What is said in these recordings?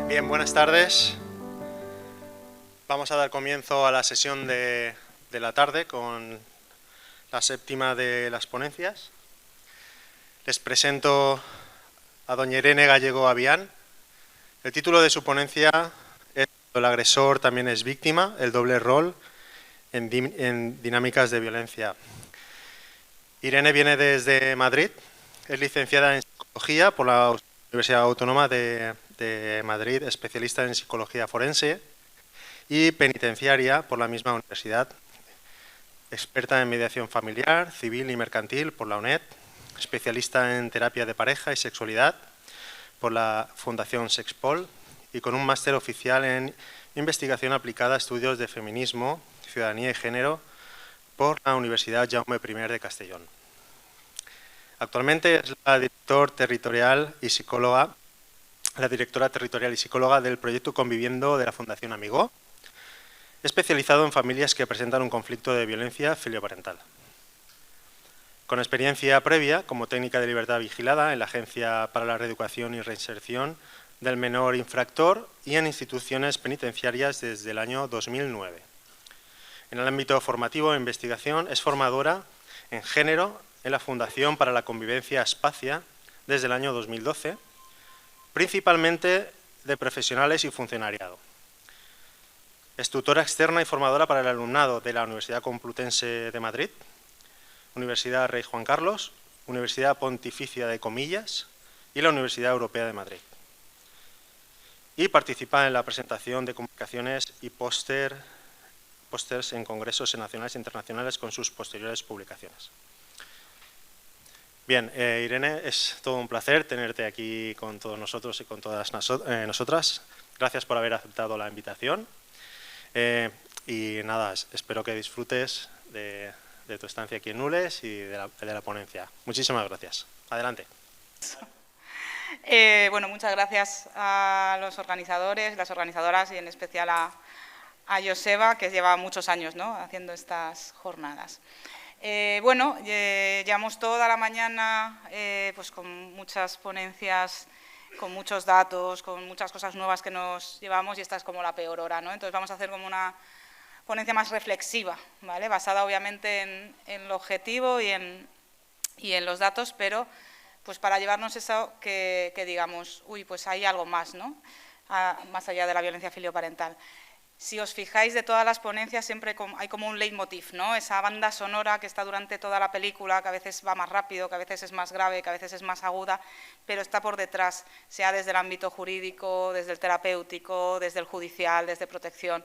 Bien, buenas tardes. Vamos a dar comienzo a la sesión de la tarde con la séptima de las ponencias. Les presento a doña Irene Gallego Avián. El título de su ponencia es "El agresor también es víctima, el doble rol en dinámicas de violencia". Irene viene desde Madrid, es licenciada en Psicología por la Universidad Autónoma de Madrid, especialista en Psicología Forense y penitenciaria por la misma universidad, experta en mediación familiar, civil y mercantil por la UNED, especialista en terapia de pareja y sexualidad por la Fundación Sexpol y con un máster oficial en investigación aplicada a estudios de feminismo, ciudadanía y género por la Universidad Jaume I de Castellón. Actualmente es la directora territorial y psicóloga del proyecto Conviviendo de la Fundación Amigó, especializado en familias que presentan un conflicto de violencia filioparental. Con experiencia previa como técnica de libertad vigilada en la Agencia para la Reeducación y Reinserción del Menor Infractor y en instituciones penitenciarias desde el año 2009. En el ámbito formativo e investigación es formadora en género en la Fundación para la Convivencia Espacia desde el año 2012, principalmente de profesionales y funcionariado. Es tutora externa y formadora para el alumnado de la Universidad Complutense de Madrid, Universidad Rey Juan Carlos, Universidad Pontificia de Comillas y la Universidad Europea de Madrid. Y participa en la presentación de comunicaciones y pósters en congresos nacionales e internacionales con sus posteriores publicaciones. Bien, Irene, es todo un placer tenerte aquí con todos nosotros y con todas nosotras. Gracias por haber aceptado la invitación. Y nada, espero que disfrutes de tu estancia aquí en Nules y de la ponencia. Muchísimas gracias. Adelante. Bueno, muchas gracias a los organizadores, las organizadoras y en especial a Joseba, que lleva muchos años, ¿no?, haciendo estas jornadas. Llevamos toda la mañana pues con muchas ponencias, con muchos datos, con muchas cosas nuevas que nos llevamos y esta es como la peor hora, ¿no? Entonces vamos a hacer como una ponencia más reflexiva, ¿vale?, basada obviamente en lo objetivo y en los datos, pero pues para llevarnos eso que digamos, uy, pues hay algo más, ¿no?, más allá de la violencia filioparental. Si os fijáis, de todas las ponencias siempre hay como un leitmotiv, ¿no?, esa banda sonora que está durante toda la película, que a veces va más rápido, que a veces es más grave, que a veces es más aguda, pero está por detrás, sea desde el ámbito jurídico, desde el terapéutico, desde el judicial, desde protección.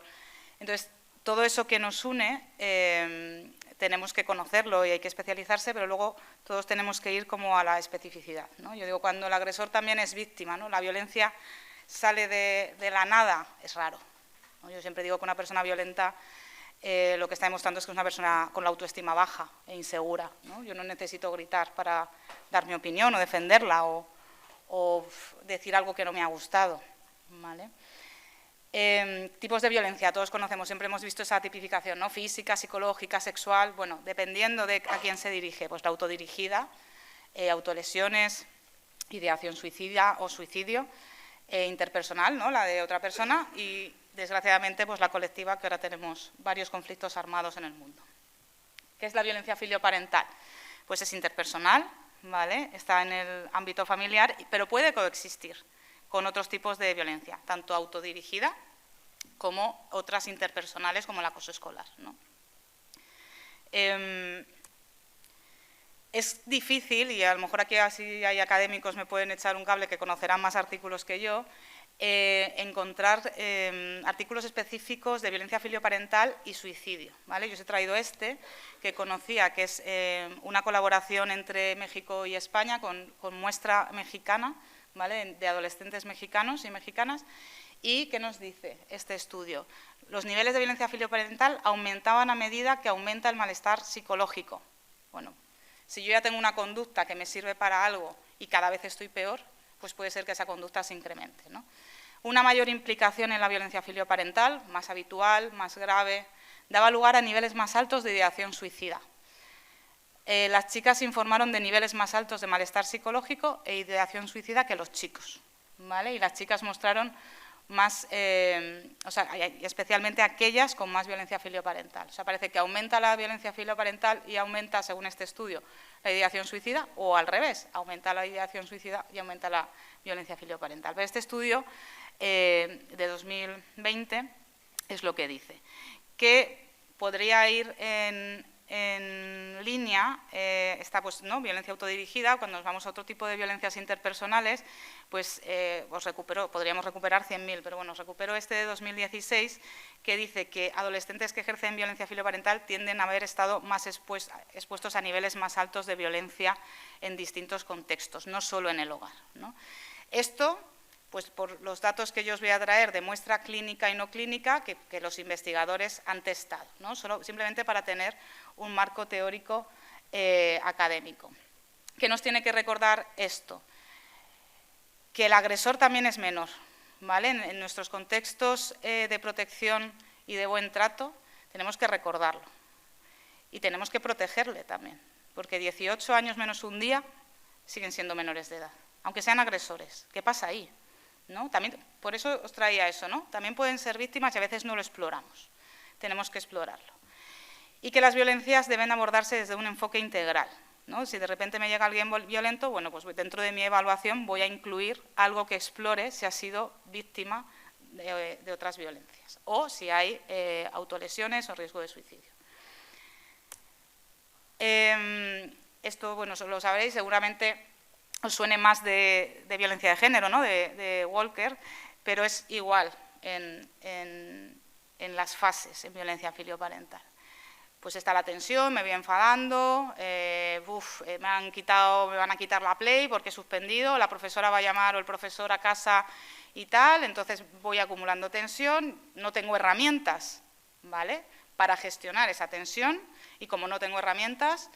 Entonces, todo eso que nos une tenemos que conocerlo y hay que especializarse, pero luego todos tenemos que ir como a la especificidad, ¿no? Yo digo, cuando el agresor también es víctima, ¿no?, la violencia sale de la nada, es raro. Yo siempre digo que una persona violenta lo que está demostrando es que es una persona con la autoestima baja e insegura, ¿no? Yo no necesito gritar para dar mi opinión o defenderla o decir algo que no me ha gustado, ¿vale? Tipos de violencia, todos conocemos, siempre hemos visto esa tipificación, ¿no?, física, psicológica, sexual, bueno, dependiendo de a quién se dirige, pues la autodirigida, autolesiones, ideación suicida o suicidio, interpersonal, ¿no?, la de otra persona, y desgraciadamente pues la colectiva, que ahora tenemos varios conflictos armados en el mundo. ¿Qué es la violencia filioparental? Pues es interpersonal, ¿vale?, está en el ámbito familiar, pero puede coexistir con otros tipos de violencia, tanto autodirigida como otras interpersonales como el acoso escolar, ¿no? Es difícil, y a lo mejor aquí así hay académicos me pueden echar un cable que conocerán más artículos que yo, encontrar artículos específicos de violencia filioparental y suicidio, ¿vale? Yo os he traído este, que conocía, que es una colaboración entre México y España con muestra mexicana, ¿vale?, de adolescentes mexicanos y mexicanas, y ¿qué nos dice este estudio? Los niveles de violencia filioparental aumentaban a medida que aumenta el malestar psicológico. Bueno, si yo ya tengo una conducta que me sirve para algo y cada vez estoy peor, pues puede ser que esa conducta se incremente, ¿no? Una mayor implicación en la violencia filioparental, más habitual, más grave, daba lugar a niveles más altos de ideación suicida. Las chicas informaron de niveles más altos de malestar psicológico e ideación suicida que los chicos, ¿vale? Y las chicas mostraron más, o sea, especialmente aquellas con más violencia filioparental. O sea, parece que aumenta la violencia filioparental y aumenta, según este estudio, la ideación suicida, o al revés, aumenta la ideación suicida y aumenta la violencia filioparental. Pero este estudio de 2020 es lo que dice, que podría ir en línea, está pues, ¿no? Violencia autodirigida. Cuando nos vamos a otro tipo de violencias interpersonales, pues podríamos recuperar 100.000, pero bueno, os recupero este de 2016, que dice que adolescentes que ejercen violencia filioparental tienden a haber estado más expuestos a niveles más altos de violencia en distintos contextos, no solo en el hogar, ¿no? Esto, pues por los datos que yo os voy a traer de muestra clínica y no clínica que los investigadores han testado, ¿no? Simplemente para tener un marco teórico académico. ¿Qué nos tiene que recordar esto? Que el agresor también es menor, ¿vale? En nuestros contextos de protección y de buen trato tenemos que recordarlo y tenemos que protegerle también, porque 18 años menos un día siguen siendo menores de edad, aunque sean agresores. ¿Qué pasa ahí? ¿No? También, por eso os traía eso, ¿no? También pueden ser víctimas y a veces no lo exploramos. Tenemos que explorarlo. Y que las violencias deben abordarse desde un enfoque integral, ¿no? Si de repente me llega alguien violento, bueno, pues dentro de mi evaluación voy a incluir algo que explore si ha sido víctima de otras violencias o si hay autolesiones o riesgo de suicidio. Esto, bueno, lo sabréis, seguramente os suene más de violencia de género, ¿no? de Walker, pero es igual en las fases en violencia filioparental. Pues está la tensión, me voy enfadando, me van a quitar la Play porque he suspendido, la profesora va a llamar o el profesor a casa y tal, entonces voy acumulando tensión, no tengo herramientas, ¿vale?, para gestionar esa tensión, y como no tengo herramientas,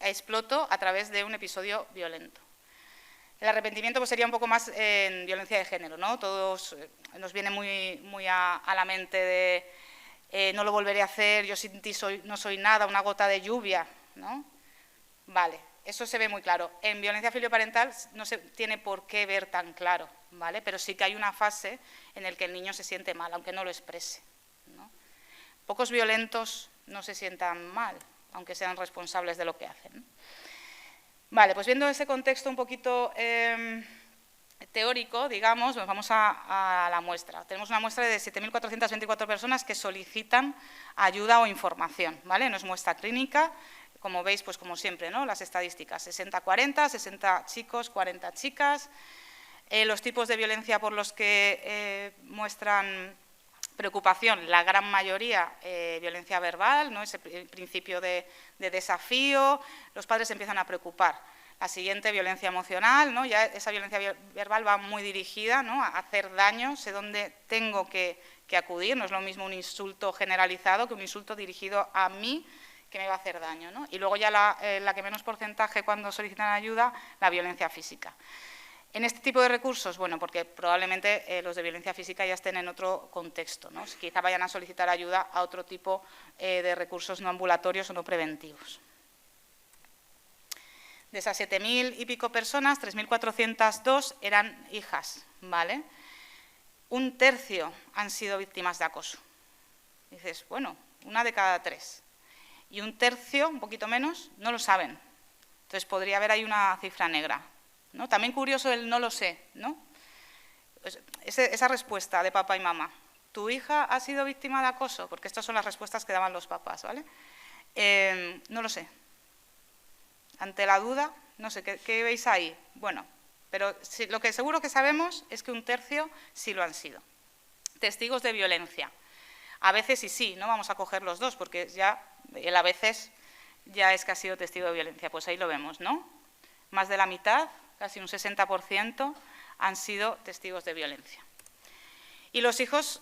exploto a través de un episodio violento. El arrepentimiento pues sería un poco más en violencia de género, ¿no? Todos nos viene muy a la mente de no lo volveré a hacer, yo sin ti no soy nada, una gota de lluvia, ¿no? Vale, eso se ve muy claro. En violencia filioparental no se tiene por qué ver tan claro, ¿vale? Pero sí que hay una fase en la que el niño se siente mal, aunque no lo exprese, ¿no? Pocos violentos no se sientan mal, aunque sean responsables de lo que hacen, ¿no? Vale, pues viendo ese contexto un poquito teórico, digamos, nos vamos a la muestra. Tenemos una muestra de 7.424 personas que solicitan ayuda o información, ¿vale? No es muestra clínica, como veis, pues como siempre, ¿no? Las estadísticas, 60-40, 60 chicos, 40 chicas. Los tipos de violencia por los que muestran preocupación, la gran mayoría violencia verbal, ¿no? Ese principio de desafío, los padres se empiezan a preocupar. La siguiente, violencia emocional, ¿no? Ya esa violencia verbal va muy dirigida, ¿no?, a hacer daño, sé dónde tengo que acudir, no es lo mismo un insulto generalizado que un insulto dirigido a mí que me va a hacer daño, ¿no? Y luego ya la que menos porcentaje cuando solicitan ayuda, la violencia física. En este tipo de recursos, bueno, porque probablemente los de violencia física ya estén en otro contexto, ¿no? Quizá vayan a solicitar ayuda a otro tipo de recursos no ambulatorios o no preventivos. De esas 7.000 y pico personas, 3.402 eran hijas, ¿vale? Un tercio han sido víctimas de acoso. Dices, bueno, 1 de cada 3. Y un tercio, un poquito menos, no lo saben. Entonces podría haber ahí una cifra negra, ¿no? También curioso el no lo sé, ¿no? Pues esa respuesta de papá y mamá. ¿Tu hija ha sido víctima de acoso? Porque estas son las respuestas que daban los papás, ¿vale? No lo sé. Ante la duda, no sé, ¿qué veis ahí? Bueno, pero sí, lo que seguro que sabemos es que un tercio sí lo han sido. Testigos de violencia. A veces y sí, no vamos a coger los dos, porque ya el a veces ya es que ha sido testigo de violencia. Pues ahí lo vemos, ¿no? Más de la mitad, casi un 60%, han sido testigos de violencia. Y los hijos,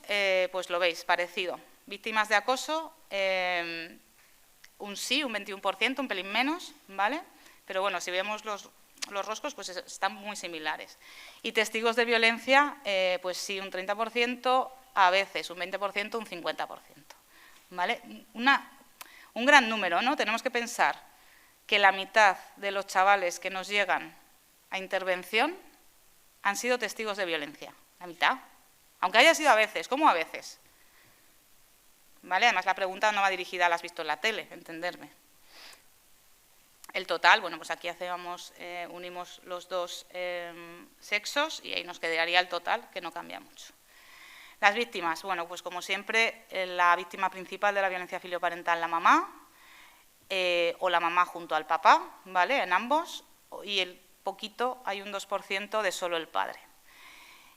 pues lo veis, parecido. Víctimas de acoso, un sí, un 21%, un pelín menos, ¿vale? Pero bueno, si vemos los roscos, pues están muy similares. Y testigos de violencia, pues sí, un 30%, a veces un 20%, un 50%, ¿vale? Un gran número, ¿no? Tenemos que pensar que la mitad de los chavales que nos llegan a intervención han sido testigos de violencia. La mitad. Aunque haya sido a veces, ¿cómo a veces? ¿Vale? Además, la pregunta no va dirigida a las has visto en la tele, entenderme. El total, bueno, pues aquí unimos los dos sexos y ahí nos quedaría el total, que no cambia mucho. Las víctimas, bueno, pues como siempre, la víctima principal de la violencia filioparental, la mamá, o la mamá junto al papá, ¿vale? En ambos, y hay un 2% de solo el padre.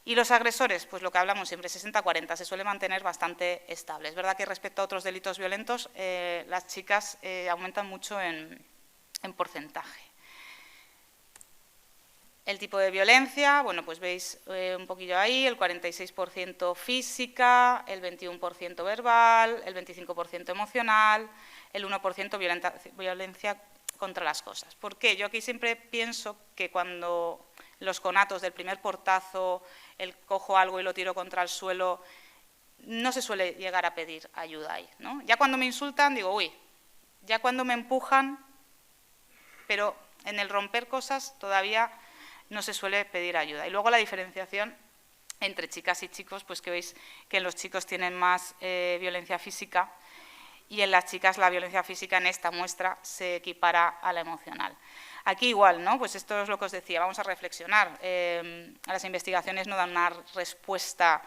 Y los agresores, pues lo que hablamos siempre, 60-40, se suele mantener bastante estable. Es verdad que respecto a otros delitos violentos, las chicas aumentan mucho en porcentaje. El tipo de violencia, bueno, pues veis un poquillo ahí, el 46% física, el 21% verbal, el 25% emocional, el 1% violencia contra las cosas. ¿Por qué? Yo aquí siempre pienso que cuando los conatos del primer portazo, el cojo algo y lo tiro contra el suelo, no se suele llegar a pedir ayuda ahí, ¿no? Ya cuando me insultan digo, uy, ya cuando me empujan, pero en el romper cosas todavía no se suele pedir ayuda. Y luego la diferenciación entre chicas y chicos, pues que veis que en los chicos tienen más violencia física y en las chicas la violencia física en esta muestra se equipara a la emocional. Aquí igual, ¿no? Pues esto es lo que os decía, vamos a reflexionar. Las investigaciones no dan una respuesta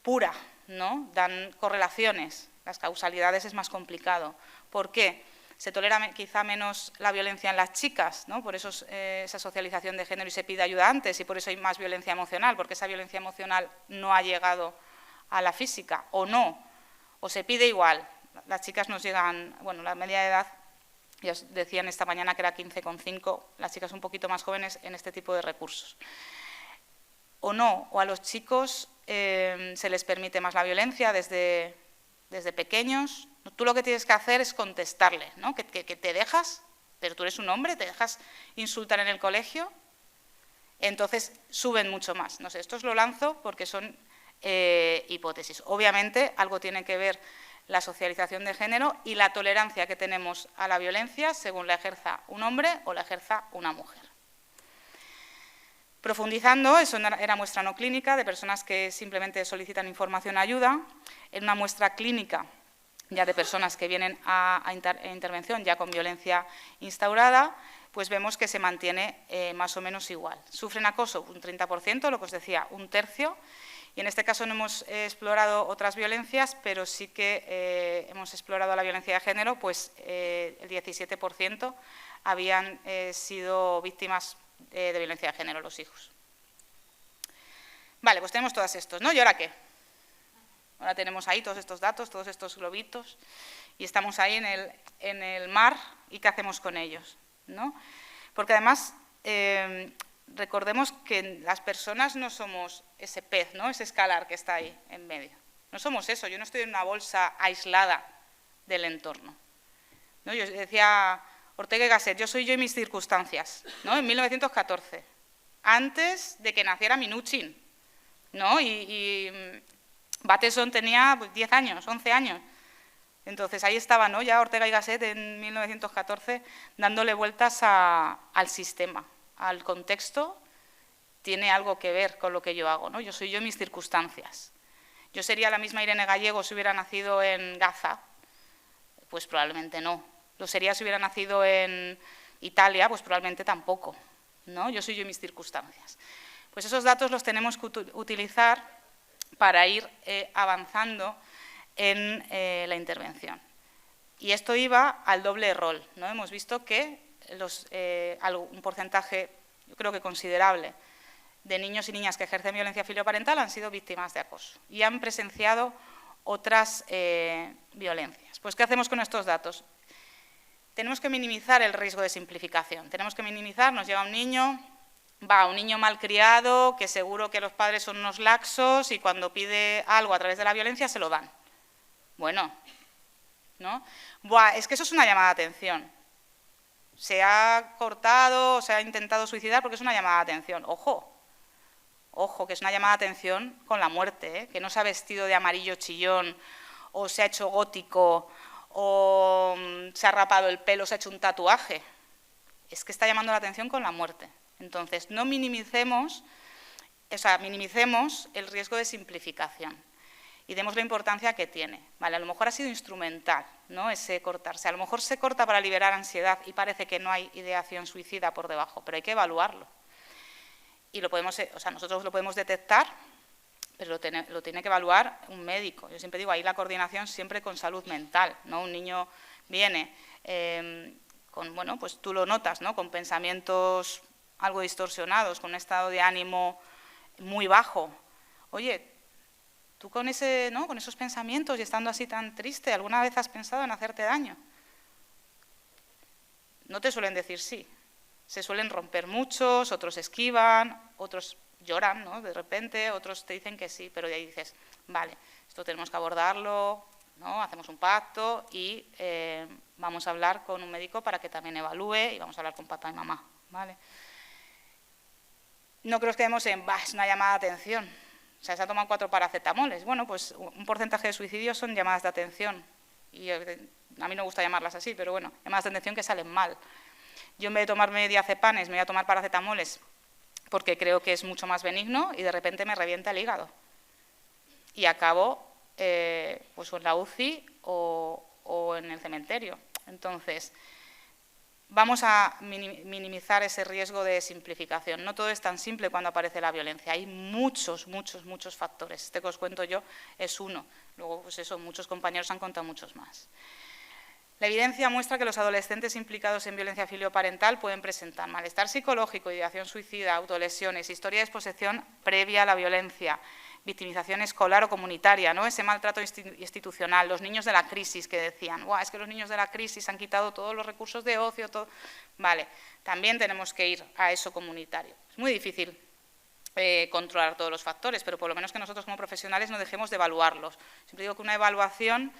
pura, ¿no? Dan correlaciones, las causalidades es más complicado. ¿Por qué? Se tolera quizá menos la violencia en las chicas, ¿no? Por eso esa socialización de género y se pide ayuda antes y por eso hay más violencia emocional, porque esa violencia emocional no ha llegado a la física, o no, o se pide igual. Las chicas nos llegan, bueno, la media de edad, ya os decían esta mañana que era 15,5, las chicas un poquito más jóvenes en este tipo de recursos. O no, o a los chicos se les permite más la violencia desde pequeños. Tú lo que tienes que hacer es contestarle, ¿no? Que te dejas, pero tú eres un hombre, te dejas insultar en el colegio, entonces suben mucho más. No sé, esto os lo lanzo porque son hipótesis. Obviamente algo tiene que ver la socialización de género y la tolerancia que tenemos a la violencia según la ejerza un hombre o la ejerza una mujer. Profundizando, eso era muestra no clínica de personas que simplemente solicitan información o ayuda. En una muestra clínica ya de personas que vienen a intervención ya con violencia instaurada, pues vemos que se mantiene más o menos igual. Sufren acoso un 30%, lo que os decía, un tercio, y en este caso no hemos explorado otras violencias, pero sí que hemos explorado la violencia de género, pues el 17% habían sido víctimas de violencia de género, los hijos. Vale, pues tenemos todos estos, ¿no? ¿Y ahora qué? Ahora tenemos ahí todos estos datos, todos estos globitos, y estamos ahí en el mar, ¿y qué hacemos con ellos? ¿No? Porque además, recordemos que las personas no somos ese pez, ¿no? Ese escalar que está ahí en medio. No somos eso, yo no estoy en una bolsa aislada del entorno, ¿no? Yo decía Ortega y Gasset, yo soy yo y mis circunstancias, ¿no? En 1914, antes de que naciera Minuchin, ¿no? Y Bateson tenía 10 años, 11 años. Entonces ahí estaba, ¿no? Ya Ortega y Gasset en 1914 dándole vueltas al sistema, al contexto, tiene algo que ver con lo que yo hago, ¿no? Yo soy yo y mis circunstancias. ¿Yo sería la misma Irene Gallego si hubiera nacido en Gaza? Pues probablemente no. ¿Lo sería si hubiera nacido en Italia? Pues probablemente tampoco, ¿no? Yo soy yo y mis circunstancias. Pues esos datos los tenemos que utilizar para ir avanzando en la intervención. Y esto iba al doble rol, ¿no? Hemos visto que un porcentaje, yo creo que considerable, de niños y niñas que ejercen violencia filioparental han sido víctimas de acoso y han presenciado otras violencias. Pues, ¿qué hacemos con estos datos? Tenemos que minimizar el riesgo de simplificación. Tenemos que minimizar, nos llega un niño malcriado, que seguro que los padres son unos laxos y cuando pide algo a través de la violencia se lo dan. Bueno, ¿no? Es que eso es una llamada de atención. Se ha cortado, se ha intentado suicidar porque es una llamada de atención. Ojo, ojo, que es una llamada de atención con la muerte, ¿eh? Que no se ha vestido de amarillo chillón o se ha hecho gótico o se ha rapado el pelo, se ha hecho un tatuaje. Es que está llamando la atención con la muerte. Entonces, no minimicemos o sea, minimicemos el riesgo de simplificación y demos la importancia que tiene. Vale, a lo mejor ha sido instrumental, ¿no?, ese cortarse. A lo mejor se corta para liberar ansiedad y parece que no hay ideación suicida por debajo, pero hay que evaluarlo. Y lo podemos, o sea, nosotros lo podemos detectar, pero lo tiene que evaluar un médico. Yo siempre digo, ahí la coordinación siempre con salud mental, ¿no? Un niño viene con, bueno, pues tú lo notas, ¿no?, con pensamientos algo distorsionados, con un estado de ánimo muy bajo. Oye, tú con esos pensamientos y estando así tan triste, ¿alguna vez has pensado en hacerte daño? No te suelen decir sí. Se suelen romper muchos, otros esquivan, otros lloran, ¿no?, de repente, otros te dicen que sí, pero de ahí dices, vale, esto tenemos que abordarlo, ¿no?, hacemos un pacto y vamos a hablar con un médico para que también evalúe y vamos a hablar con papá y mamá, ¿vale? No creo que quedemos en, es una llamada de atención, o sea, se ha tomado 4 paracetamoles. Bueno, pues un porcentaje de suicidios son llamadas de atención, y a mí no me gusta llamarlas así, pero bueno, llamadas de atención que salen mal. Yo en vez de tomarme diazepanes me voy a tomar paracetamoles porque creo que es mucho más benigno y de repente me revienta el hígado. Y acabo pues o en la UCI o en el cementerio. Entonces, vamos a minimizar ese riesgo de simplificación. No todo es tan simple cuando aparece la violencia. Hay muchos, muchos, muchos factores. Este que os cuento yo es uno. Luego, pues eso, muchos compañeros han contado muchos más. La evidencia muestra que los adolescentes implicados en violencia filioparental pueden presentar malestar psicológico, ideación suicida, autolesiones, historia de exposición previa a la violencia, victimización escolar o comunitaria, ¿no?, ese maltrato institucional, los niños de la crisis que decían, es que los niños de la crisis han quitado todos los recursos de ocio, todo. Vale, también tenemos que ir a eso comunitario. Es muy difícil controlar todos los factores, pero por lo menos que nosotros como profesionales no dejemos de evaluarlos. Siempre digo que una evaluación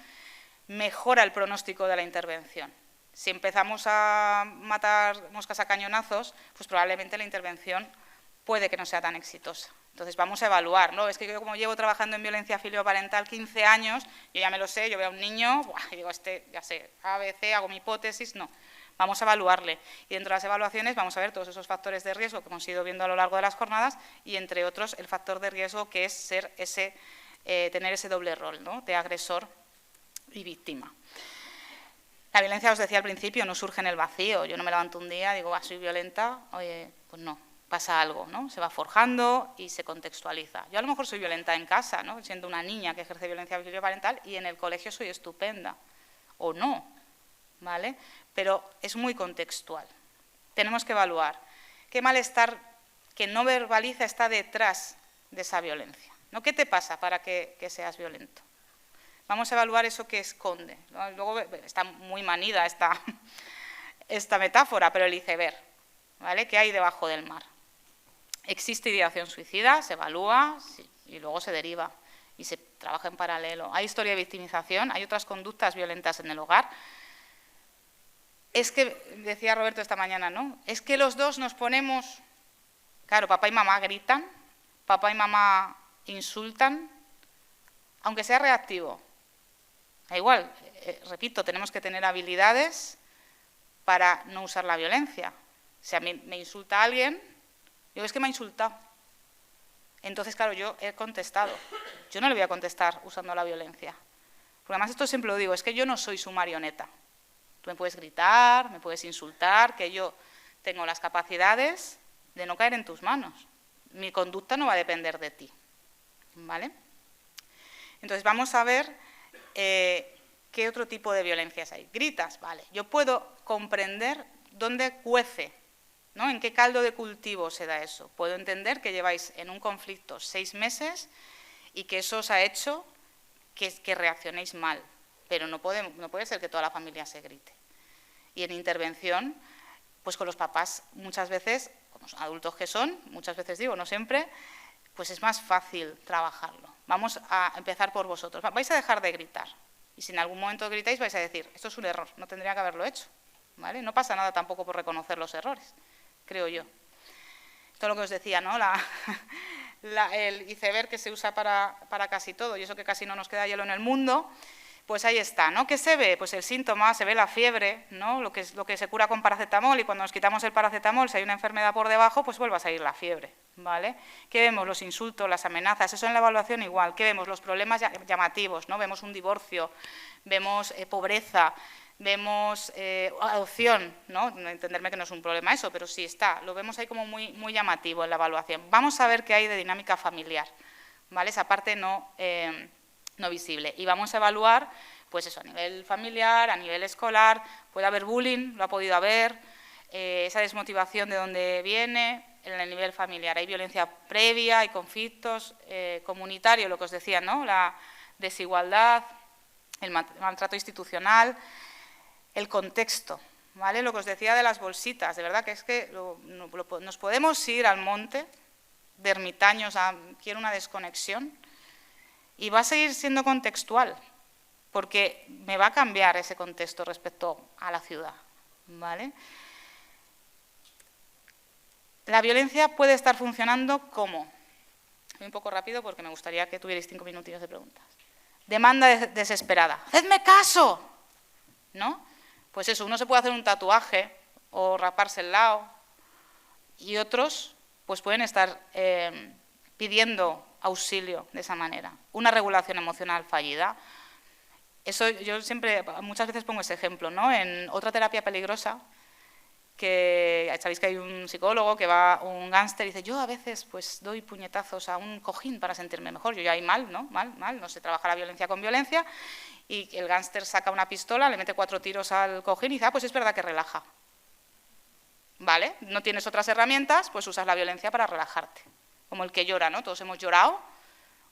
mejora el pronóstico de la intervención. Si empezamos a matar moscas a cañonazos, pues probablemente la intervención puede que no sea tan exitosa. Entonces vamos a evaluar, ¿no? Es que yo como llevo trabajando en violencia filioparental 15 años, yo ya me lo sé, yo veo a un niño, y digo, ya sé, A, B, C, hago mi hipótesis, no. Vamos a evaluarle y dentro de las evaluaciones vamos a ver todos esos factores de riesgo que hemos ido viendo a lo largo de las jornadas y entre otros el factor de riesgo que es tener ese doble rol, ¿no?, de agresor y víctima. La violencia, os decía al principio, no surge en el vacío. Yo no me levanto un día y digo, soy violenta, oye, pues no, pasa algo, ¿no? Se va forjando y se contextualiza. Yo a lo mejor soy violenta en casa, ¿no?, siendo una niña que ejerce violencia filioparental y en el colegio soy estupenda, o no, ¿vale? Pero es muy contextual. Tenemos que evaluar qué malestar que no verbaliza está detrás de esa violencia, ¿no? ¿Qué te pasa para que seas violento? Vamos a evaluar eso que esconde, ¿no? Luego está muy manida esta metáfora, pero el iceberg, ¿vale? ¿Qué hay debajo del mar? Existe ideación suicida, se evalúa y luego se deriva y se trabaja en paralelo. Hay historia de victimización, hay otras conductas violentas en el hogar. Es que, decía Roberto esta mañana, ¿no?, es que los dos nos ponemos, claro, papá y mamá gritan, papá y mamá insultan, aunque sea reactivo. Da igual, repito, tenemos que tener habilidades para no usar la violencia. Si a mí me insulta alguien, digo, es que me ha insultado. Entonces, claro, yo he contestado. Yo no le voy a contestar usando la violencia. Porque además esto siempre lo digo, es que yo no soy su marioneta. Tú me puedes gritar, me puedes insultar, que yo tengo las capacidades de no caer en tus manos. Mi conducta no va a depender de ti, ¿vale? Entonces vamos a ver qué otro tipo de violencias hay. Gritas, vale, yo puedo comprender dónde cuece, ¿no?, en qué caldo de cultivo se da eso. Puedo entender que lleváis en un conflicto 6 meses y que eso os ha hecho que reaccionéis mal, pero no puede ser que toda la familia se grite. Y en intervención, pues con los papás muchas veces, como adultos que son, muchas veces digo, no siempre, pues es más fácil trabajarlo. Vamos a empezar por vosotros. Vais a dejar de gritar. Y si en algún momento gritáis, vais a decir, esto es un error, no tendría que haberlo hecho, ¿vale? No pasa nada tampoco por reconocer los errores, creo yo. Esto es lo que os decía, ¿no? El iceberg que se usa para casi todo, y eso que casi no nos queda hielo en el mundo, Pues ahí está, ¿no? ¿Qué se ve? Pues el síntoma, se ve la fiebre, ¿no? Lo que se cura con paracetamol, y cuando nos quitamos el paracetamol, si hay una enfermedad por debajo, pues vuelve a salir la fiebre, ¿vale? ¿Qué vemos? Los insultos, las amenazas, eso en la evaluación igual. ¿Qué vemos? Los problemas llamativos, ¿no? Vemos un divorcio, vemos pobreza, vemos adopción, ¿no? Entenderme que no es un problema eso, pero sí está, lo vemos ahí como muy llamativo en la evaluación. Vamos a ver qué hay de dinámica familiar, ¿vale? Esa parte no visible. Y vamos a evaluar, pues eso, a nivel familiar, a nivel escolar, puede haber bullying, lo ha podido haber, esa desmotivación de dónde viene, en el nivel familiar. Hay violencia previa, hay conflictos comunitarios, lo que os decía, ¿no? La desigualdad, el maltrato institucional, el contexto, ¿vale? Lo que os decía de las bolsitas, de verdad que es que nos podemos ir al monte de ermitaños a quiero una desconexión, y va a seguir siendo contextual, porque me va a cambiar ese contexto respecto a la ciudad, ¿vale? La violencia puede estar funcionando como, voy un poco rápido porque me gustaría que tuvierais 5 minutillos de preguntas. Demanda desesperada, ¡hacedme caso!, ¿no? Pues eso, uno se puede hacer un tatuaje o raparse el lado, y otros pues pueden estar pidiendo auxilio de esa manera. Una regulación emocional fallida. Eso yo siempre, muchas veces pongo ese ejemplo, ¿no? En Otra terapia peligrosa, que sabéis que hay un psicólogo que va, un gángster, y dice, yo a veces pues doy puñetazos a un cojín para sentirme mejor. Yo ya ahí mal, ¿no? Mal, no se trabaja la violencia con violencia, y el gángster saca una pistola, le mete 4 tiros al cojín y dice, pues es verdad que relaja. ¿Vale? No tienes otras herramientas, pues usas la violencia para relajarte. Como el que llora, ¿no? Todos hemos llorado.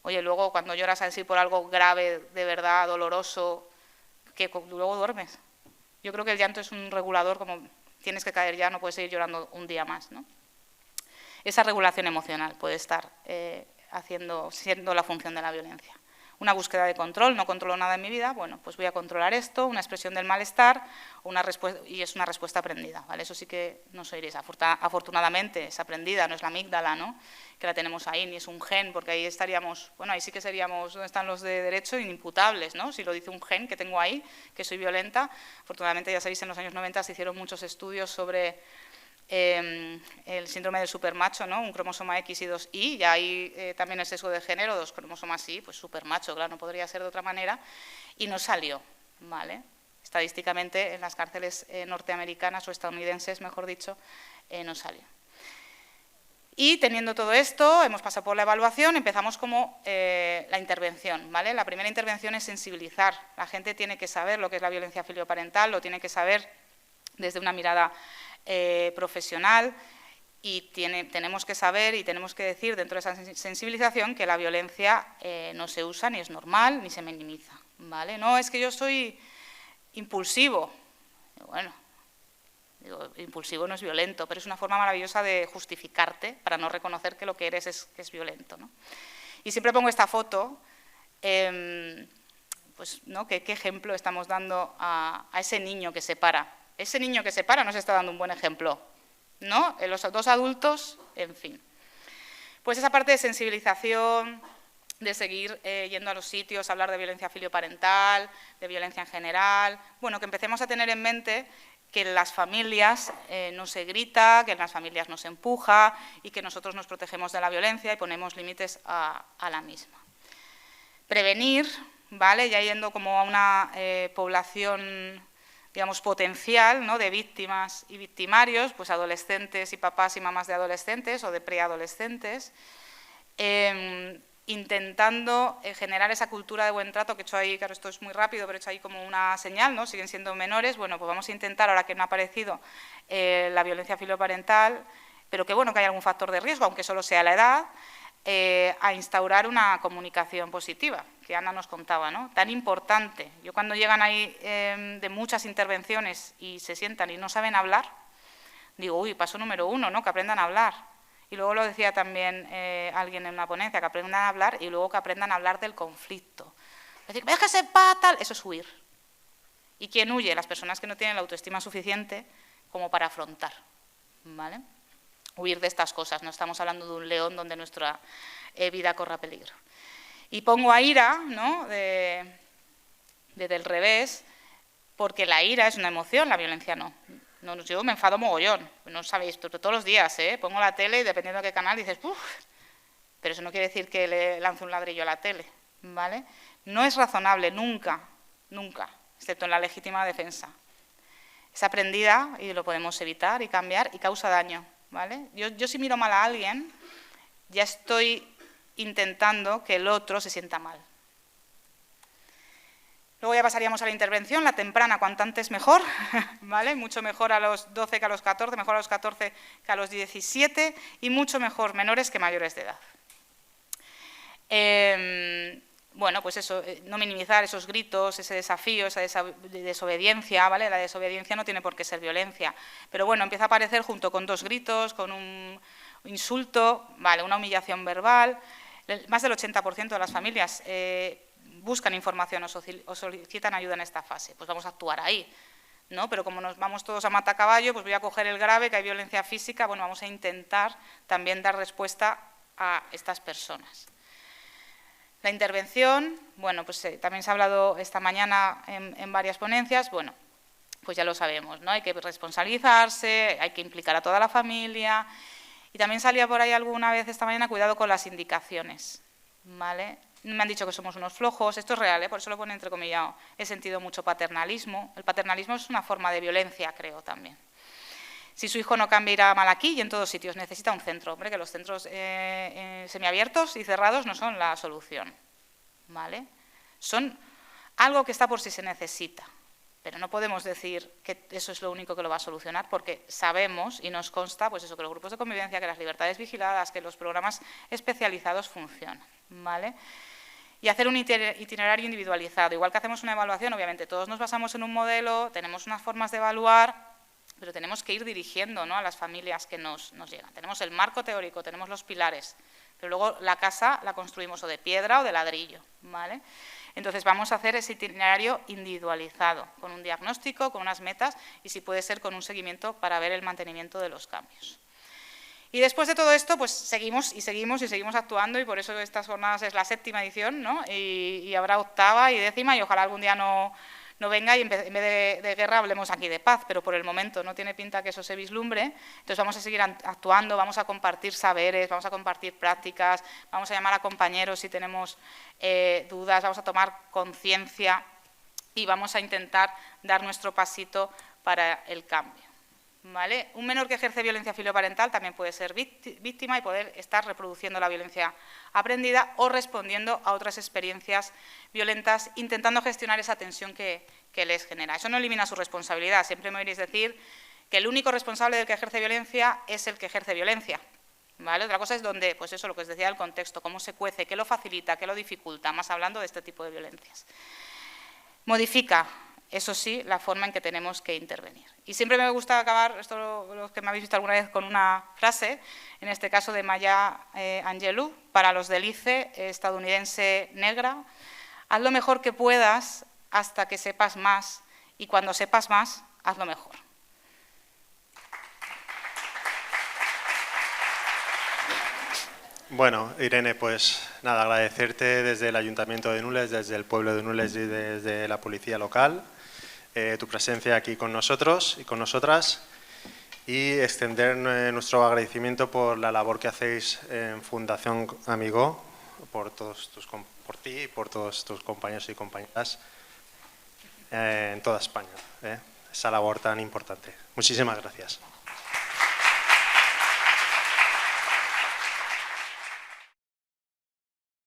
Oye, luego cuando lloras así por algo grave, de verdad, doloroso, que luego duermes. Yo creo que el llanto es un regulador, como tienes que caer ya, no puedes seguir llorando un día más, ¿no? Esa regulación emocional puede estar siendo la función de la violencia. Una búsqueda de control, no controlo nada en mi vida, bueno, pues voy a controlar esto, una expresión del malestar, y es una respuesta aprendida, ¿vale? Eso sí que no os oiréis, afortunadamente es aprendida, no es la amígdala, ¿no? Que la tenemos ahí, ni es un gen, porque ahí estaríamos, bueno, ahí sí que seríamos, ¿dónde están los de derecho? Inimputables, ¿no? Si lo dice un gen que tengo ahí, que soy violenta. Afortunadamente, ya sabéis, en los años 90 se hicieron muchos estudios sobre el síndrome del supermacho, ¿no? Un cromosoma X y 2Y, y hay también el sesgo de género, 2 cromosomas Y, pues supermacho, claro, no podría ser de otra manera, y no salió, ¿vale? Estadísticamente en las cárceles norteamericanas o estadounidenses, mejor dicho, no salió. Y teniendo todo esto, hemos pasado por la evaluación, empezamos como la intervención, ¿vale? La primera intervención es sensibilizar. La gente tiene que saber lo que es la violencia filioparental, lo tiene que saber desde una mirada profesional, y tenemos que saber y tenemos que decir dentro de esa sensibilización que la violencia no se usa, ni es normal, ni se minimiza, ¿vale? No, es que yo soy impulsivo. Bueno, digo, impulsivo no es violento, pero es una forma maravillosa de justificarte para no reconocer que lo que eres es violento, ¿no? Y siempre pongo esta foto, pues, ¿no? ¿Qué ejemplo estamos dando a ese niño que se para? Ese niño que se para nos está dando un buen ejemplo, ¿no? Los 2 adultos, en fin. Pues esa parte de sensibilización, de seguir yendo a los sitios, hablar de violencia filioparental, de violencia en general, bueno, que empecemos a tener en mente que en las familias no se grita, que en las familias no se empuja, y que nosotros nos protegemos de la violencia y ponemos límites a la misma. Prevenir, ¿vale? Ya yendo como a una población, digamos, potencial, ¿no? De víctimas y victimarios, pues adolescentes y papás y mamás de adolescentes o de preadolescentes, intentando generar esa cultura de buen trato, que he hecho ahí, claro, esto es muy rápido, pero he hecho ahí como una señal, ¿no? Siguen siendo menores, bueno, pues vamos a intentar, ahora que no ha aparecido la violencia filioparental, pero que bueno, que hay algún factor de riesgo, aunque solo sea la edad, a instaurar una comunicación positiva, que Ana nos contaba, ¿no? Tan importante. Yo cuando llegan ahí de muchas intervenciones y se sientan y no saben hablar, digo, uy, paso número 1, ¿no? Que aprendan a hablar. Y luego lo decía también alguien en una ponencia, que aprendan a hablar y luego que aprendan a hablar del conflicto. Es decir, ves que se va tal, eso es huir. ¿Y quién huye? Las personas que no tienen la autoestima suficiente como para afrontar, ¿vale? Huir de estas cosas, no estamos hablando de un león donde nuestra vida corra peligro. Y pongo a Ira, ¿no? desde el revés, porque la ira es una emoción, la violencia no. Yo me enfado mogollón, no sabéis, todos los días, pongo la tele y dependiendo de qué canal dices, uff, pero eso no quiere decir que le lance un ladrillo a la tele, ¿vale? No es razonable, nunca, nunca, excepto en la legítima defensa. Es aprendida y lo podemos evitar y cambiar y causa daño, ¿vale? Yo si miro mal a alguien, ya estoy intentando que el otro se sienta mal. Luego ya pasaríamos a la intervención, la temprana, cuanto antes mejor, ¿vale? Mucho mejor a los 12 que a los 14, mejor a los 14 que a los 17 y mucho mejor menores que mayores de edad. Bueno, pues eso, no minimizar esos gritos, ese desafío, esa desobediencia, ¿vale? La desobediencia no tiene por qué ser violencia, pero bueno, empieza a aparecer junto con 2 gritos, con un insulto, ¿vale? Una humillación verbal. Más del 80% de las familias buscan información o solicitan ayuda en esta fase, pues vamos a actuar ahí, ¿no? Pero como nos vamos todos a matacaballo, pues voy a coger el grave, que hay violencia física, bueno, vamos a intentar también dar respuesta a estas personas. La intervención, bueno, pues también se ha hablado esta mañana en varias ponencias, bueno, pues ya lo sabemos, ¿no? Hay que responsabilizarse, hay que implicar a toda la familia, y también salía por ahí alguna vez esta mañana, cuidado con las indicaciones, ¿vale? Me han dicho que somos unos flojos, esto es real, por eso lo pone entrecomillado, he sentido mucho paternalismo. El paternalismo es una forma de violencia, creo, también. Si su hijo no cambia, irá mal aquí y en todos sitios, necesita un centro. Hombre, que los centros semiabiertos y cerrados no son la solución, ¿vale? Son algo que está por si se necesita, pero no podemos decir que eso es lo único que lo va a solucionar, porque sabemos y nos consta, pues eso, que los grupos de convivencia, que las libertades vigiladas, que los programas especializados funcionan, ¿vale? Y hacer un itinerario individualizado. Igual que hacemos una evaluación, obviamente todos nos basamos en un modelo, tenemos unas formas de evaluar, pero tenemos que ir dirigiendo, ¿no?, a las familias que nos llegan. Tenemos el marco teórico, tenemos los pilares, pero luego la casa la construimos o de piedra o de ladrillo, ¿vale? Entonces vamos a hacer ese itinerario individualizado, con un diagnóstico, con unas metas y si puede ser con un seguimiento para ver el mantenimiento de los cambios. Y después de todo esto, pues seguimos actuando, y por eso estas jornadas es la 7ª edición, ¿no? Y habrá 8ª y 10ª, y ojalá algún día no venga y en vez de guerra hablemos aquí de paz, pero por el momento no tiene pinta que eso se vislumbre. Entonces vamos a seguir actuando, vamos a compartir saberes, vamos a compartir prácticas, vamos a llamar a compañeros si tenemos dudas, vamos a tomar conciencia y vamos a intentar dar nuestro pasito para el cambio. ¿Vale? Un menor que ejerce violencia filioparental también puede ser víctima y poder estar reproduciendo la violencia aprendida o respondiendo a otras experiencias violentas, intentando gestionar esa tensión que les genera. Eso no elimina su responsabilidad. Siempre me oiréis decir que el único responsable del que ejerce violencia es el que ejerce violencia, ¿vale? Otra cosa es donde, pues eso, lo que os decía del contexto, cómo se cuece, qué lo facilita, qué lo dificulta, más hablando de este tipo de violencias. Modifica, eso sí, la forma en que tenemos que intervenir. Y siempre me gusta acabar, esto los que me habéis visto alguna vez, con una frase, en este caso de Maya Angelou, para los del ICE, estadounidense negra: haz lo mejor que puedas hasta que sepas más, y cuando sepas más, hazlo mejor. Bueno, Irene, pues nada, agradecerte desde el Ayuntamiento de Nules, desde el pueblo de Nules y desde la policía local, tu presencia aquí con nosotros y con nosotras, y extender nuestro agradecimiento por la labor que hacéis en Fundación Amigó, por ti y por todos tus compañeros y compañeras en toda España, esa labor tan importante. Muchísimas gracias.